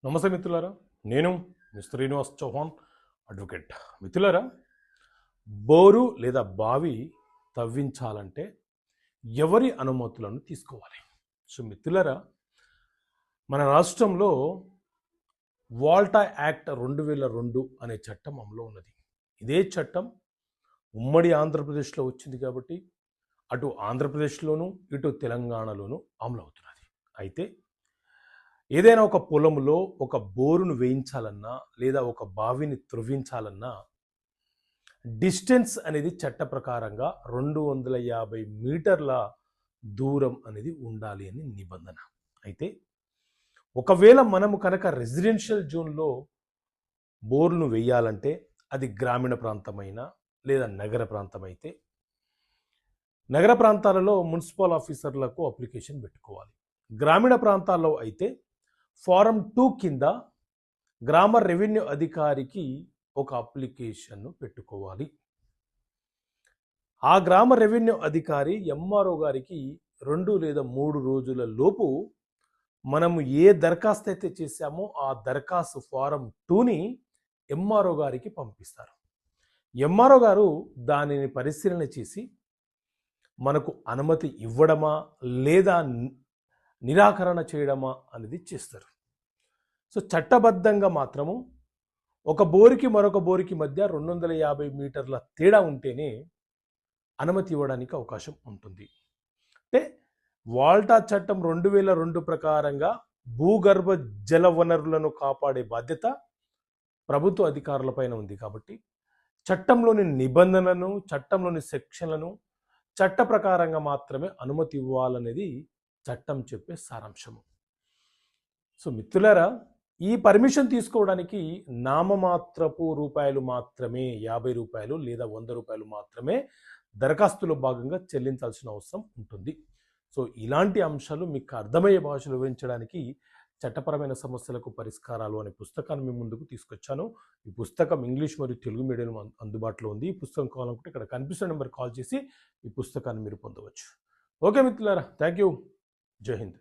నమస్తే మిత్రులారా, నేను మిస్టర్ శ్రీనివాస్ చౌహాన్ అడ్వకేట్. మిత్రులారా, బోరు లేదా బావి తవ్వించాలంటే ఎవరి అనుమతులను తీసుకోవాలి? సో మిత్రులారా, మన రాష్ట్రంలో వాల్టా యాక్ట్ 2002 అనే చట్టం అమలు ఉన్నది. ఇదే చట్టం ఉమ్మడి ఆంధ్రప్రదేశ్లో వచ్చింది కాబట్టి అటు ఆంధ్రప్రదేశ్లోను ఇటు తెలంగాణలోను అమలు అవుతున్నది. అయితే ఏదైనా ఒక పొలంలో ఒక బోరును వేయించాలన్నా లేదా ఒక బావిని త్రవ్వించాలన్నా డిస్టెన్స్ అనేది చట్ట ప్రకారంగా 250 మీటర్ల దూరం అనేది ఉండాలి అని నిబంధన. అయితే ఒకవేళ మనము కనుక రెసిడెన్షియల్ జోన్లో బోర్ను వేయాలంటే అది గ్రామీణ ప్రాంతమైనా లేదా నగర ప్రాంతం అయితే నగర ప్రాంతాలలో మున్సిపల్ ఆఫీసర్లకు అప్లికేషన్ పెట్టుకోవాలి. గ్రామీణ ప్రాంతాల్లో అయితే ఫారం 2 కింద గ్రామ రెవెన్యూ అధికారికి ఒక అప్లికేషన్ను పెట్టుకోవాలి. ఆ గ్రామ రెవెన్యూ అధికారి ఎంఆర్ఓ గారికి 2 లేదా 3 రోజుల లోపు మనము ఏ దరఖాస్తు అయితే చేశామో ఆ దరఖాస్తు ఫారం 2ని ఎంఆర్ఓ గారికి పంపిస్తారు. ఎంఆర్ఓ గారు దానిని పరిశీలన చేసి మనకు అనుమతి ఇవ్వడమా లేదా నిరాకరణ చేయడమా అనేది చేస్తారు. సో చట్టబద్ధంగా మాత్రము ఒక బోరికి మరొక బోరికి మధ్య 250 మీటర్ల తేడా ఉంటేనే అనుమతి ఇవ్వడానికి అవకాశం ఉంటుంది. అంటే వాల్టా చట్టం 2002 ప్రకారంగా భూగర్భ జల వనరులను కాపాడే బాధ్యత ప్రభుత్వ అధికారులపైన ఉంది. కాబట్టి చట్టంలోని నిబంధనలను, చట్టంలోని సెక్షన్లను చట్ట ప్రకారంగా మాత్రమే అనుమతి ఇవ్వాలనేది చట్టం చెప్పే సారాంశము. సో మిత్రులారా, ఈ పర్మిషన్ తీసుకోవడానికి నామమాత్రపు రూపాయలు మాత్రమే, 50 రూపాయలు లేదా 100 రూపాయలు మాత్రమే దరఖాస్తులో భాగంగా చెల్లించాల్సిన అవసరం ఉంటుంది. సో ఇలాంటి అంశాలు మీకు అర్థమయ్యే భాషలో వివరించడానికి చట్టపరమైన సమస్యలకు పరిష్కారాలు అనే పుస్తకాన్ని మీ ముందుకు తీసుకొచ్చాను. ఈ పుస్తకం ఇంగ్లీష్ మరియు తెలుగు మీడియం అందుబాటులో ఉంది. ఈ పుస్తకం కావాలనుకుంటే ఇక్కడ కనిపిస్తున్న నెంబర్ కాల్ చేసి ఈ పుస్తకాన్ని మీరు పొందవచ్చు. ఓకే మిత్రులారా, థ్యాంక్ యూ. జై హింద్.